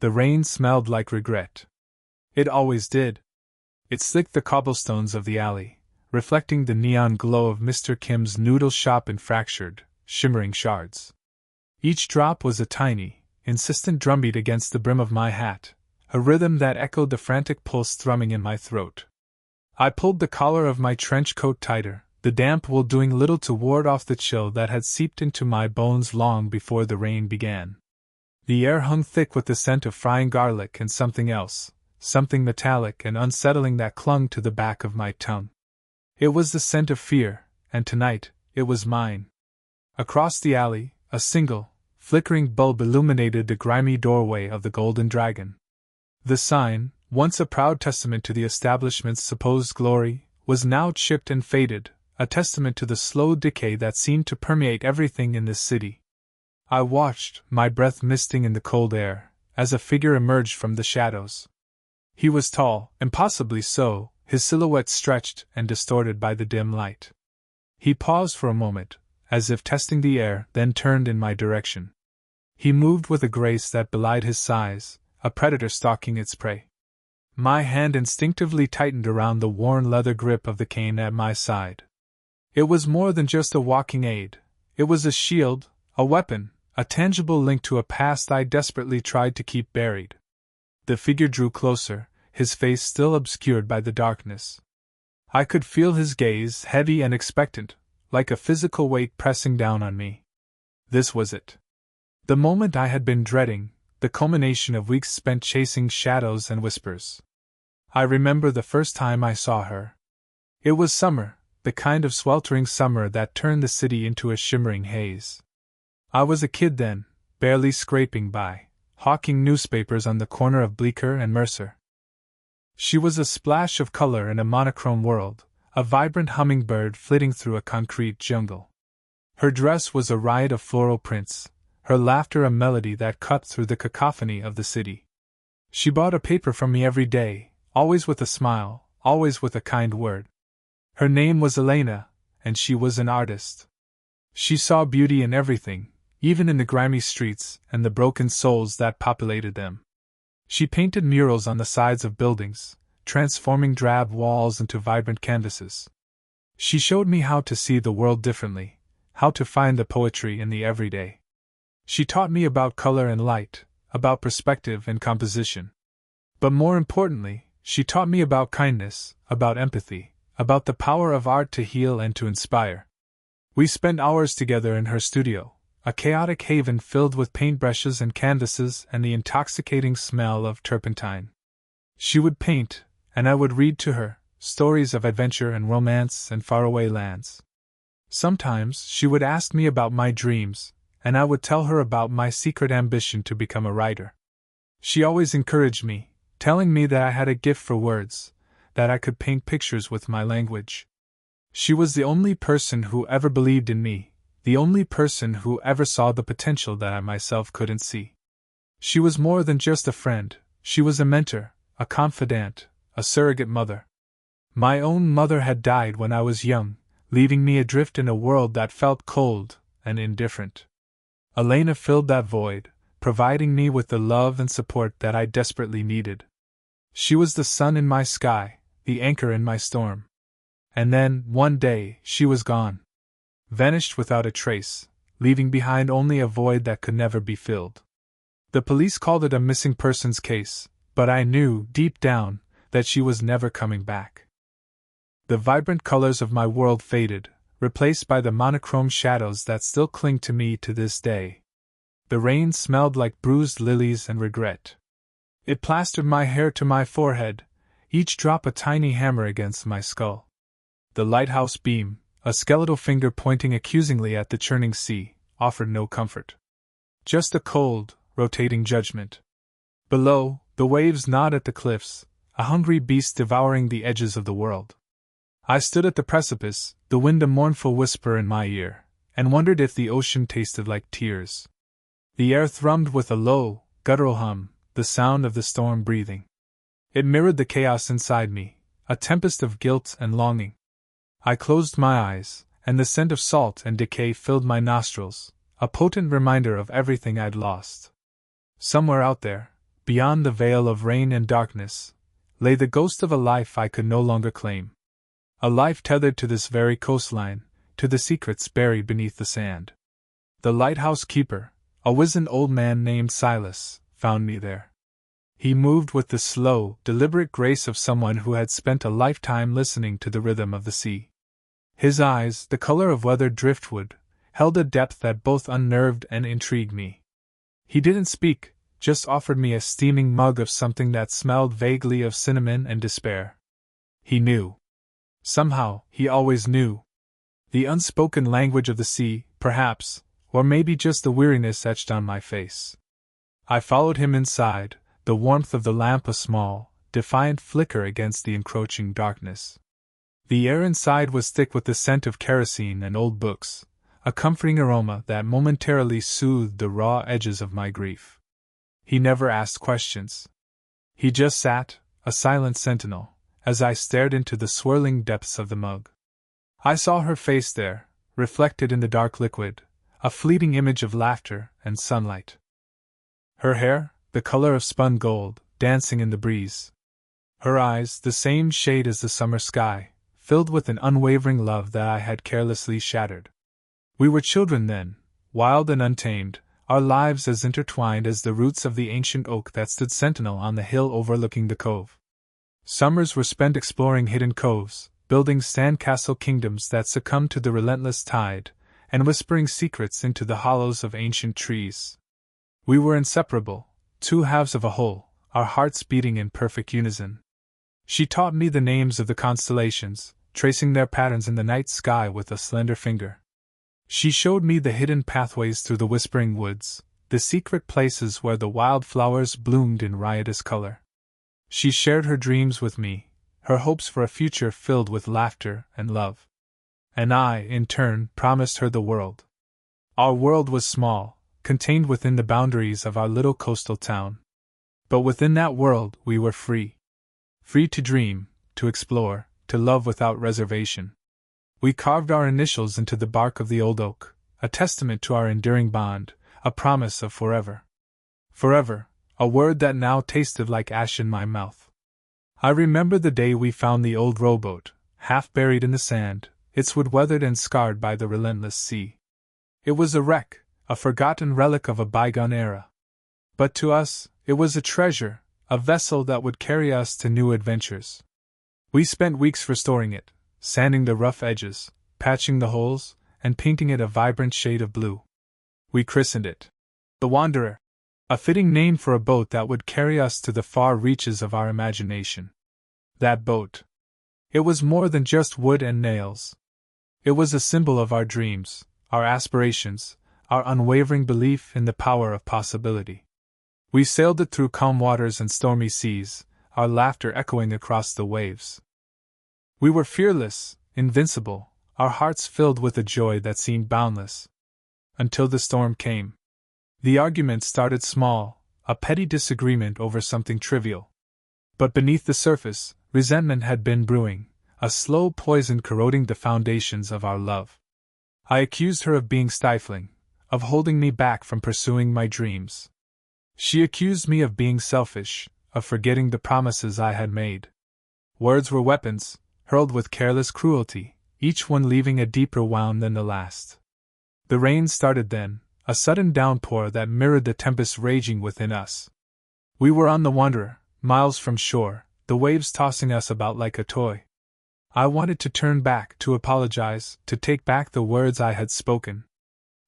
The rain smelled like regret. It always did. It slicked the cobblestones of the alley, reflecting the neon glow of Mr. Kim's noodle shop in fractured, shimmering shards. Each drop was a tiny, insistent drumbeat against the brim of my hat, a rhythm that echoed the frantic pulse thrumming in my throat. I pulled the collar of my trench coat tighter, the damp wool doing little to ward off the chill that had seeped into my bones long before the rain began. The air hung thick with the scent of frying garlic and something else, something metallic and unsettling that clung to the back of my tongue. It was the scent of fear, and tonight, it was mine. Across the alley, a single, flickering bulb illuminated the grimy doorway of the Golden Dragon. The sign, once a proud testament to the establishment's supposed glory, was now chipped and faded, a testament to the slow decay that seemed to permeate everything in this city. I watched, my breath misting in the cold air, as a figure emerged from the shadows. He was tall, impossibly so, his silhouette stretched and distorted by the dim light. He paused for a moment, as if testing the air, then turned in my direction. He moved with a grace that belied his size, a predator stalking its prey. My hand instinctively tightened around the worn leather grip of the cane at my side. It was more than just a walking aid. It was a shield, a weapon, a tangible link to a past I desperately tried to keep buried. The figure drew closer, his face still obscured by the darkness. I could feel his gaze, heavy and expectant, like a physical weight pressing down on me. This was it. The moment I had been dreading, the culmination of weeks spent chasing shadows and whispers. I remember the first time I saw her. It was summer, the kind of sweltering summer that turned the city into a shimmering haze. I was a kid then, barely scraping by, hawking newspapers on the corner of Bleecker and Mercer. She was a splash of color in a monochrome world, a vibrant hummingbird flitting through a concrete jungle. Her dress was a riot of floral prints, her laughter a melody that cut through the cacophony of the city. She bought a paper from me every day, always with a smile, always with a kind word. Her name was Elena, and she was an artist. She saw beauty in everything, even in the grimy streets and the broken souls that populated them. She painted murals on the sides of buildings, transforming drab walls into vibrant canvases. She showed me how to see the world differently, how to find the poetry in the everyday. She taught me about color and light, about perspective and composition. But more importantly, she taught me about kindness, about empathy, about the power of art to heal and to inspire. We spent hours together in her studio, a chaotic haven filled with paintbrushes and canvases and the intoxicating smell of turpentine. She would paint, and I would read to her, stories of adventure and romance and faraway lands. Sometimes she would ask me about my dreams, and I would tell her about my secret ambition to become a writer. She always encouraged me, telling me that I had a gift for words, that I could paint pictures with my language. She was the only person who ever believed in me, the only person who ever saw the potential that I myself couldn't see. She was more than just a friend, she was a mentor, a confidant, a surrogate mother. My own mother had died when I was young, leaving me adrift in a world that felt cold and indifferent. Elena filled that void, providing me with the love and support that I desperately needed. She was the sun in my sky, the anchor in my storm. And then, one day, she was gone. Vanished without a trace, leaving behind only a void that could never be filled. The police called it a missing persons case, but I knew, deep down, that she was never coming back. The vibrant colors of my world faded, replaced by the monochrome shadows that still cling to me to this day. The rain smelled like bruised lilies and regret. It plastered my hair to my forehead, each drop a tiny hammer against my skull. The lighthouse beam, a skeletal finger pointing accusingly at the churning sea, offered no comfort. Just a cold, rotating judgment. Below, the waves gnawed at the cliffs, a hungry beast devouring the edges of the world. I stood at the precipice, the wind a mournful whisper in my ear, and wondered if the ocean tasted like tears. The air thrummed with a low, guttural hum, the sound of the storm breathing. It mirrored the chaos inside me, a tempest of guilt and longing. I closed my eyes, and the scent of salt and decay filled my nostrils, a potent reminder of everything I'd lost. Somewhere out there, beyond the veil of rain and darkness, lay the ghost of a life I could no longer claim. A life tethered to this very coastline, to the secrets buried beneath the sand. The lighthouse keeper, a wizened old man named Silas, found me there. He moved with the slow, deliberate grace of someone who had spent a lifetime listening to the rhythm of the sea. His eyes, the color of weathered driftwood, held a depth that both unnerved and intrigued me. He didn't speak, just offered me a steaming mug of something that smelled vaguely of cinnamon and despair. He knew. Somehow, he always knew. The unspoken language of the sea, perhaps, or maybe just the weariness etched on my face. I followed him inside, the warmth of the lamp a small, defiant flicker against the encroaching darkness. The air inside was thick with the scent of kerosene and old books, a comforting aroma that momentarily soothed the raw edges of my grief. He never asked questions. He just sat, a silent sentinel, as I stared into the swirling depths of the mug. I saw her face there, reflected in the dark liquid, a fleeting image of laughter and sunlight. Her hair, the color of spun gold, dancing in the breeze. Her eyes, the same shade as the summer sky, filled with an unwavering love that I had carelessly shattered. We were children then, wild and untamed, our lives as intertwined as the roots of the ancient oak that stood sentinel on the hill overlooking the cove. Summers were spent exploring hidden coves, building sandcastle kingdoms that succumbed to the relentless tide, and whispering secrets into the hollows of ancient trees. We were inseparable, two halves of a whole, our hearts beating in perfect unison. She taught me the names of the constellations, tracing their patterns in the night sky with a slender finger. She showed me the hidden pathways through the whispering woods, the secret places where the wild flowers bloomed in riotous color. She shared her dreams with me, her hopes for a future filled with laughter and love. And I, in turn, promised her the world. Our world was small, contained within the boundaries of our little coastal town. But within that world we were free. Free to dream, to explore, to love without reservation. We carved our initials into the bark of the old oak, a testament to our enduring bond, a promise of forever. Forever, a word that now tasted like ash in my mouth. I remember the day we found the old rowboat, half buried in the sand, its wood weathered and scarred by the relentless sea. It was a wreck, a forgotten relic of a bygone era. But to us, it was a treasure, a vessel that would carry us to new adventures. We spent weeks restoring it, sanding the rough edges, patching the holes, and painting it a vibrant shade of blue. We christened it the Wanderer, a fitting name for a boat that would carry us to the far reaches of our imagination. That boat. It was more than just wood and nails. It was a symbol of our dreams, our aspirations, our unwavering belief in the power of possibility. We sailed it through calm waters and stormy seas, our laughter echoing across the waves. We were fearless, invincible, our hearts filled with a joy that seemed boundless. Until the storm came. The argument started small, a petty disagreement over something trivial. But beneath the surface, resentment had been brewing, a slow poison corroding the foundations of our love. I accused her of being stifling, of holding me back from pursuing my dreams. She accused me of being selfish, of forgetting the promises I had made. Words were weapons, hurled with careless cruelty, each one leaving a deeper wound than the last. The rain started then, a sudden downpour that mirrored the tempest raging within us. We were on the Wanderer, miles from shore, the waves tossing us about like a toy. I wanted to turn back, to apologize, to take back the words I had spoken.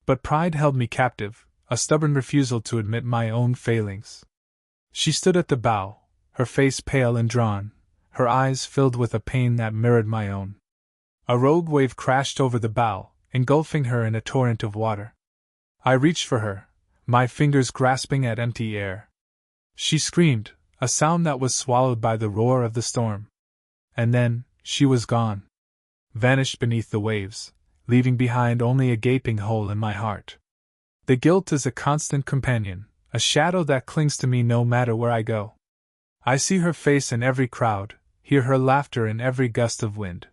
But pride held me captive, a stubborn refusal to admit my own failings. She stood at the bow, her face pale and drawn, her eyes filled with a pain that mirrored my own. A rogue wave crashed over the bow, engulfing her in a torrent of water. I reached for her, my fingers grasping at empty air. She screamed, a sound that was swallowed by the roar of the storm. And then, she was gone. Vanished beneath the waves, leaving behind only a gaping hole in my heart. The guilt is a constant companion, a shadow that clings to me no matter where I go. I see her face in every crowd, hear her laughter in every gust of wind.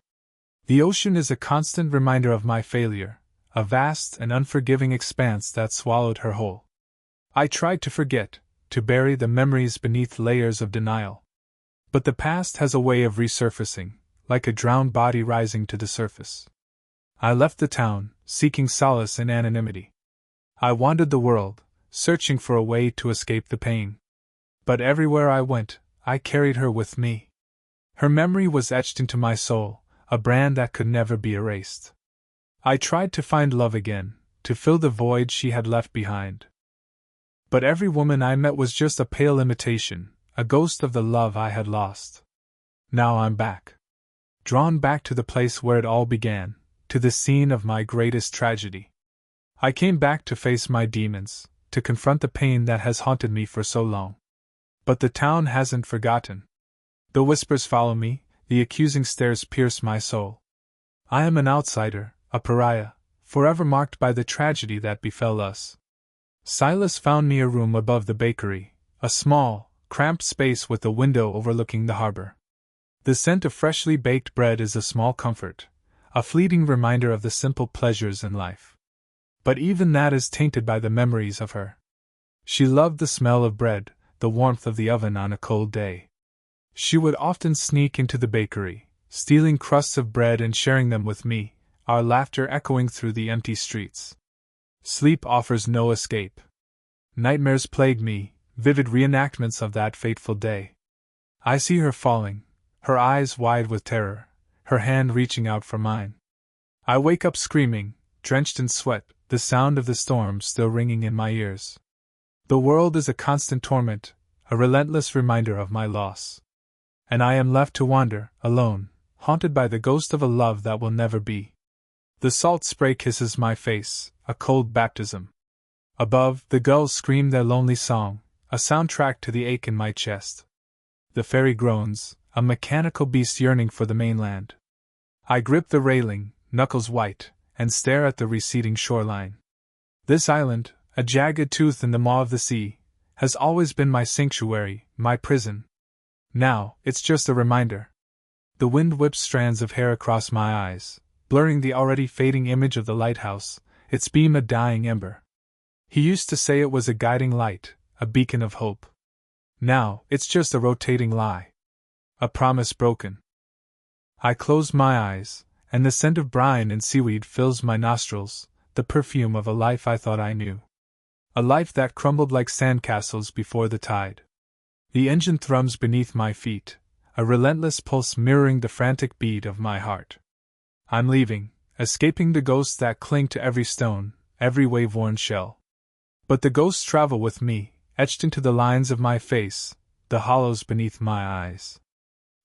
The ocean is a constant reminder of my failure, a vast and unforgiving expanse that swallowed her whole. I tried to forget to bury the memories beneath layers of denial. But the past has a way of resurfacing, like a drowned body rising to the surface. I left the town, seeking solace in anonymity. I wandered the world, searching for a way to escape the pain. But everywhere I went, I carried her with me. Her memory was etched into my soul, a brand that could never be erased. I tried to find love again, to fill the void she had left behind. But every woman I met was just a pale imitation, a ghost of the love I had lost. Now I'm back. Drawn back to the place where it all began, to the scene of my greatest tragedy. I came back to face my demons, to confront the pain that has haunted me for so long. But the town hasn't forgotten. The whispers follow me, the accusing stares pierce my soul. I am an outsider, a pariah, forever marked by the tragedy that befell us. Silas found me a room above the bakery, a small, cramped space with a window overlooking the harbor. The scent of freshly baked bread is a small comfort, a fleeting reminder of the simple pleasures in life. But even that is tainted by the memories of her. She loved the smell of bread, the warmth of the oven on a cold day. She would often sneak into the bakery, stealing crusts of bread and sharing them with me, our laughter echoing through the empty streets. Sleep offers no escape. Nightmares plague me, vivid reenactments of that fateful day. I see her falling, her eyes wide with terror, her hand reaching out for mine. I wake up screaming, drenched in sweat, the sound of the storm still ringing in my ears. The world is a constant torment, a relentless reminder of my loss. And I am left to wander, alone, haunted by the ghost of a love that will never be. The salt spray kisses my face, a cold baptism. Above, the gulls scream their lonely song, a soundtrack to the ache in my chest. The ferry groans, a mechanical beast yearning for the mainland. I grip the railing, knuckles white, and stare at the receding shoreline. This island, a jagged tooth in the maw of the sea, has always been my sanctuary, my prison. Now, it's just a reminder. The wind whips strands of hair across my eyes, blurring the already fading image of the lighthouse, its beam a dying ember. He used to say it was a guiding light, a beacon of hope. Now, it's just a rotating lie. A promise broken. I close my eyes, and the scent of brine and seaweed fills my nostrils, the perfume of a life I thought I knew. A life that crumbled like sandcastles before the tide. The engine thrums beneath my feet, a relentless pulse mirroring the frantic beat of my heart. I'm leaving, escaping the ghosts that cling to every stone, every wave-worn shell. But the ghosts travel with me, etched into the lines of my face, the hollows beneath my eyes.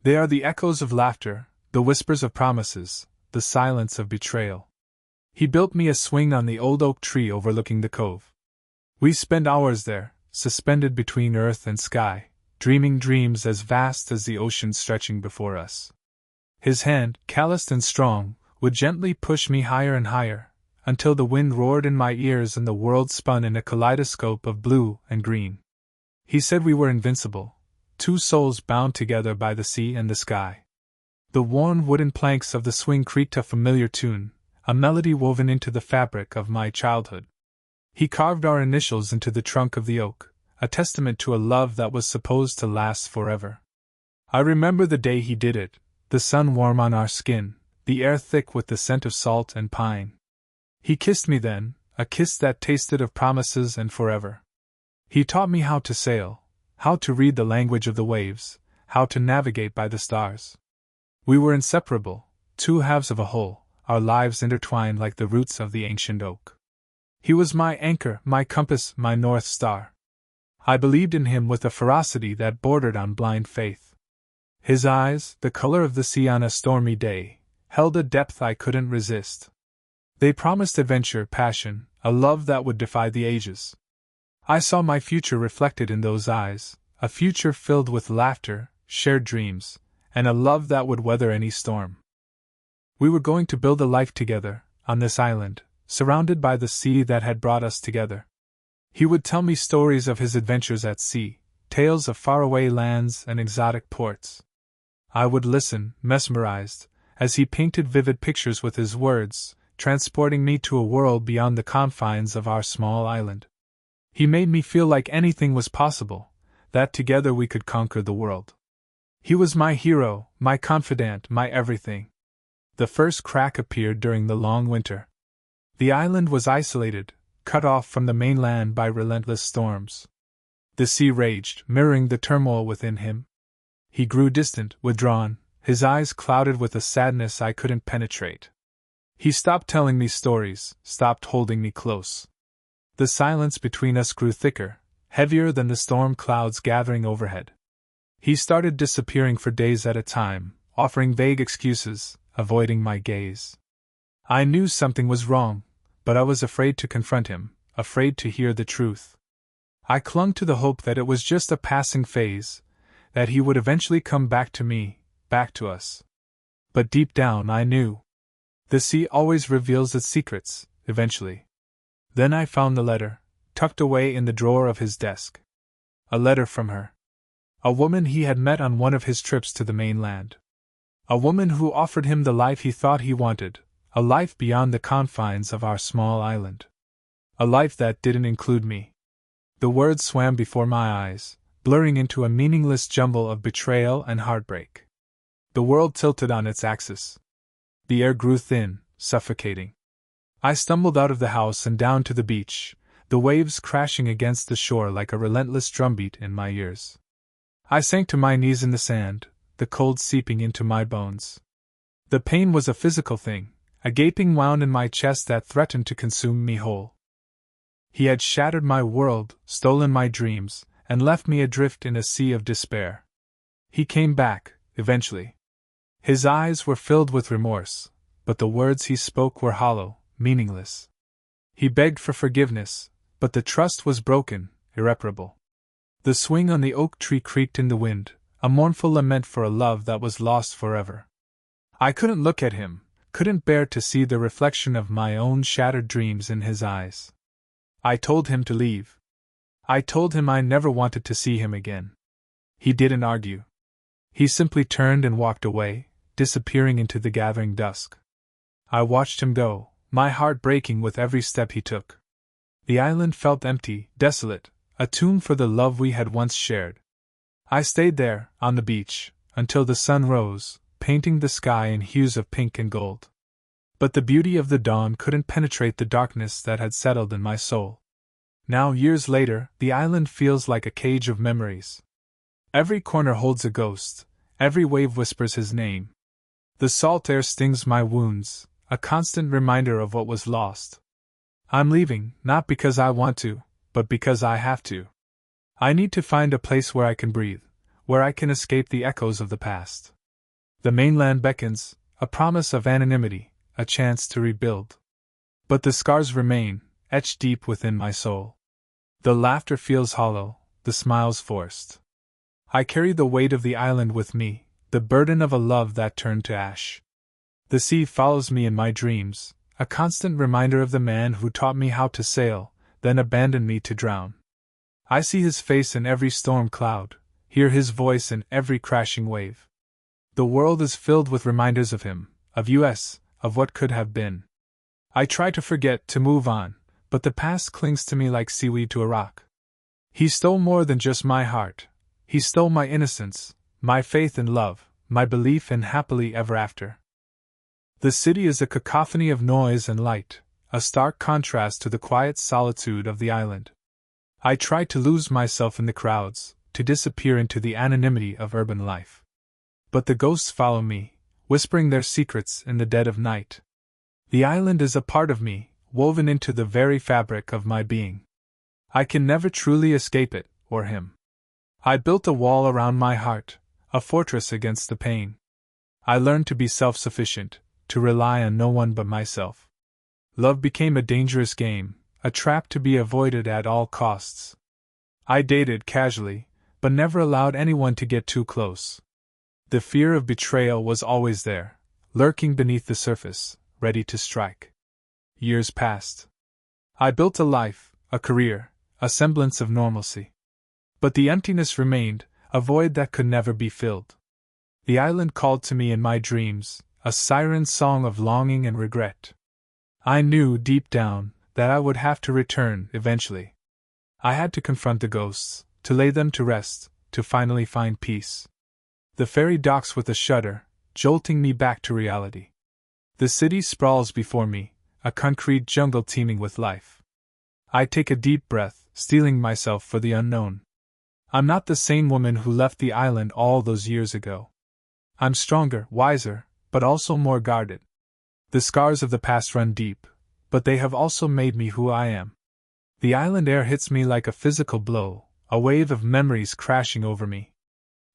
They are the echoes of laughter, the whispers of promises, the silence of betrayal. He built me a swing on the old oak tree overlooking the cove. We spend hours there, suspended between earth and sky, dreaming dreams as vast as the ocean stretching before us. His hand, calloused and strong, would gently push me higher and higher, until the wind roared in my ears and the world spun in a kaleidoscope of blue and green. He said we were invincible, two souls bound together by the sea and the sky. The worn wooden planks of the swing creaked a familiar tune, a melody woven into the fabric of my childhood. He carved our initials into the trunk of the oak, a testament to a love that was supposed to last forever. I remember the day he did it, the sun warm on our skin, the air thick with the scent of salt and pine. He kissed me then, a kiss that tasted of promises and forever. He taught me how to sail, how to read the language of the waves, how to navigate by the stars. We were inseparable, two halves of a whole, our lives intertwined like the roots of the ancient oak. He was my anchor, my compass, my north star. I believed in him with a ferocity that bordered on blind faith. His eyes, the color of the sea on a stormy day, held a depth I couldn't resist. They promised adventure, passion, a love that would defy the ages. I saw my future reflected in those eyes, a future filled with laughter, shared dreams, and a love that would weather any storm. We were going to build a life together, on this island, surrounded by the sea that had brought us together. He would tell me stories of his adventures at sea, tales of faraway lands and exotic ports. I would listen, mesmerized, as he painted vivid pictures with his words, transporting me to a world beyond the confines of our small island. He made me feel like anything was possible, that together we could conquer the world. He was my hero, my confidant, my everything. The first crack appeared during the long winter. The island was isolated, cut off from the mainland by relentless storms. The sea raged, mirroring the turmoil within him. He grew distant, withdrawn, his eyes clouded with a sadness I couldn't penetrate. He stopped telling me stories, stopped holding me close. The silence between us grew thicker, heavier than the storm clouds gathering overhead. He started disappearing for days at a time, offering vague excuses, avoiding my gaze. I knew something was wrong, but I was afraid to confront him, afraid to hear the truth. I clung to the hope that it was just a passing phase, that he would eventually come back to me, back to us. But deep down I knew. The sea always reveals its secrets, eventually. Then I found the letter, tucked away in the drawer of his desk. A letter from her. A woman he had met on one of his trips to the mainland. A woman who offered him the life he thought he wanted, a life beyond the confines of our small island. A life that didn't include me. The words swam before my eyes, blurring into a meaningless jumble of betrayal and heartbreak. The world tilted on its axis. The air grew thin, suffocating. I stumbled out of the house and down to the beach, the waves crashing against the shore like a relentless drumbeat in my ears. I sank to my knees in the sand, the cold seeping into my bones. The pain was a physical thing, a gaping wound in my chest that threatened to consume me whole. He had shattered my world, stolen my dreams, and left me adrift in a sea of despair. He came back, eventually. His eyes were filled with remorse, but the words he spoke were hollow, meaningless. He begged for forgiveness, but the trust was broken, irreparable. The swing on the oak tree creaked in the wind, a mournful lament for a love that was lost forever. I couldn't look at him, couldn't bear to see the reflection of my own shattered dreams in his eyes. I told him to leave. I told him I never wanted to see him again. He didn't argue. He simply turned and walked away, disappearing into the gathering dusk. I watched him go, my heart breaking with every step he took. The island felt empty, desolate, a tomb for the love we had once shared. I stayed there, on the beach, until the sun rose, painting the sky in hues of pink and gold. But the beauty of the dawn couldn't penetrate the darkness that had settled in my soul. Now, years later, the island feels like a cage of memories. Every corner holds a ghost, every wave whispers his name. The salt air stings my wounds, a constant reminder of what was lost. I'm leaving, not because I want to, but because I have to. I need to find a place where I can breathe, where I can escape the echoes of the past. The mainland beckons, a promise of anonymity, a chance to rebuild. But the scars remain, etched deep within my soul. The laughter feels hollow, the smiles forced. I carry the weight of the island with me, the burden of a love that turned to ash. The sea follows me in my dreams, a constant reminder of the man who taught me how to sail, then abandoned me to drown. I see his face in every storm cloud, hear his voice in every crashing wave. The world is filled with reminders of him, of us, of what could have been. I try to forget, to move on, but the past clings to me like seaweed to a rock. He stole more than just my heart. He stole my innocence, my faith in love, my belief in happily ever after. The city is a cacophony of noise and light, a stark contrast to the quiet solitude of the island. I try to lose myself in the crowds, to disappear into the anonymity of urban life. But the ghosts follow me, whispering their secrets in the dead of night. The island is a part of me, woven into the very fabric of my being. I can never truly escape it, or him. I built a wall around my heart, a fortress against the pain. I learned to be self-sufficient, to rely on no one but myself. Love became a dangerous game, a trap to be avoided at all costs. I dated casually, but never allowed anyone to get too close. The fear of betrayal was always there, lurking beneath the surface, ready to strike. Years passed. I built a life, a career, a semblance of normalcy. But the emptiness remained, a void that could never be filled. The island called to me in my dreams, a siren song of longing and regret. I knew deep down that I would have to return eventually. I had to confront the ghosts, to lay them to rest, to finally find peace. The ferry docks with a shudder, jolting me back to reality. The city sprawls before me, a concrete jungle teeming with life. I take a deep breath, steeling myself for the unknown. I'm not the same woman who left the island all those years ago. I'm stronger, wiser, but also more guarded. The scars of the past run deep, but they have also made me who I am. The island air hits me like a physical blow, a wave of memories crashing over me.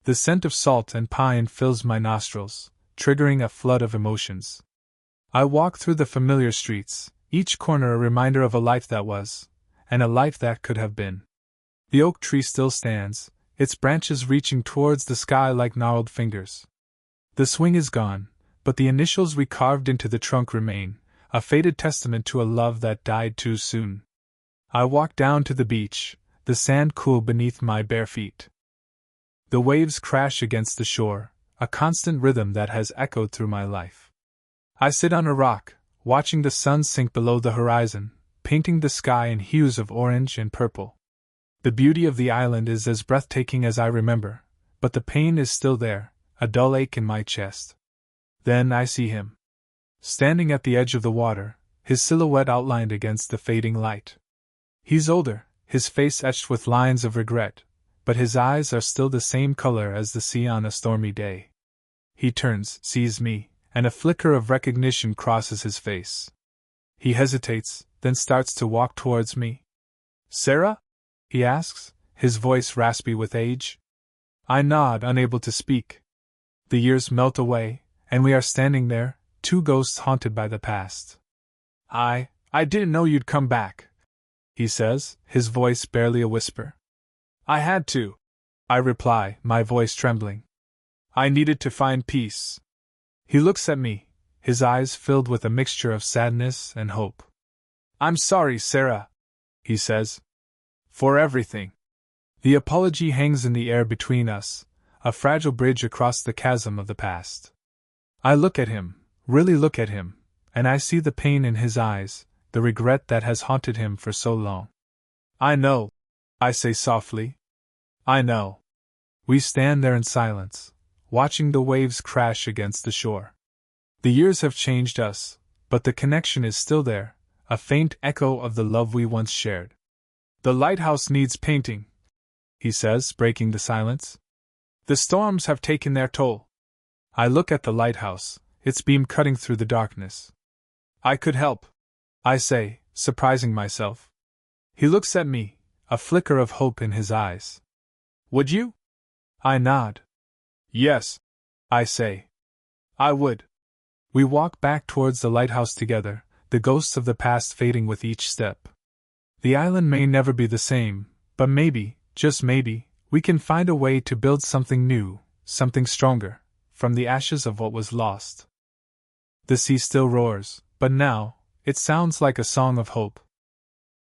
The scent of salt and pine fills my nostrils, triggering a flood of emotions. I walk through the familiar streets, each corner a reminder of a life that was, and a life that could have been. The oak tree still stands, its branches reaching towards the sky like gnarled fingers. The swing is gone, but the initials we carved into the trunk remain, a faded testament to a love that died too soon. I walk down to the beach, the sand cool beneath my bare feet. The waves crash against the shore, a constant rhythm that has echoed through my life. I sit on a rock, watching the sun sink below the horizon, painting the sky in hues of orange and purple. The beauty of the island is as breathtaking as I remember, but the pain is still there, a dull ache in my chest. Then I see him. Standing at the edge of the water, his silhouette outlined against the fading light. He's older, his face etched with lines of regret, but his eyes are still the same color as the sea on a stormy day. He turns, sees me, and a flicker of recognition crosses his face. He hesitates, then starts to walk towards me. "Sarah?" he asks, his voice raspy with age. I nod, unable to speak. The years melt away, and we are standing there, two ghosts haunted by the past. I didn't know you'd come back," he says, his voice barely a whisper. "I had to," I reply, my voice trembling. "I needed to find peace." He looks at me, his eyes filled with a mixture of sadness and hope. "I'm sorry, Sarah," he says. "For everything." The apology hangs in the air between us, a fragile bridge across the chasm of the past. I look at him, really look at him, and I see the pain in his eyes, the regret that has haunted him for so long. "I know," I say softly. "I know." We stand there in silence, watching the waves crash against the shore. The years have changed us, but the connection is still there, a faint echo of the love we once shared. "The lighthouse needs painting," he says, breaking the silence. "The storms have taken their toll." I look at the lighthouse, its beam cutting through the darkness. "I could help," I say, surprising myself. He looks at me, a flicker of hope in his eyes. "Would you?" I nod. "Yes," I say. "I would." We walk back towards the lighthouse together, the ghosts of the past fading with each step. The island may never be the same, but maybe, just maybe, we can find a way to build something new, something stronger, from the ashes of what was lost. The sea still roars, but now, it sounds like a song of hope,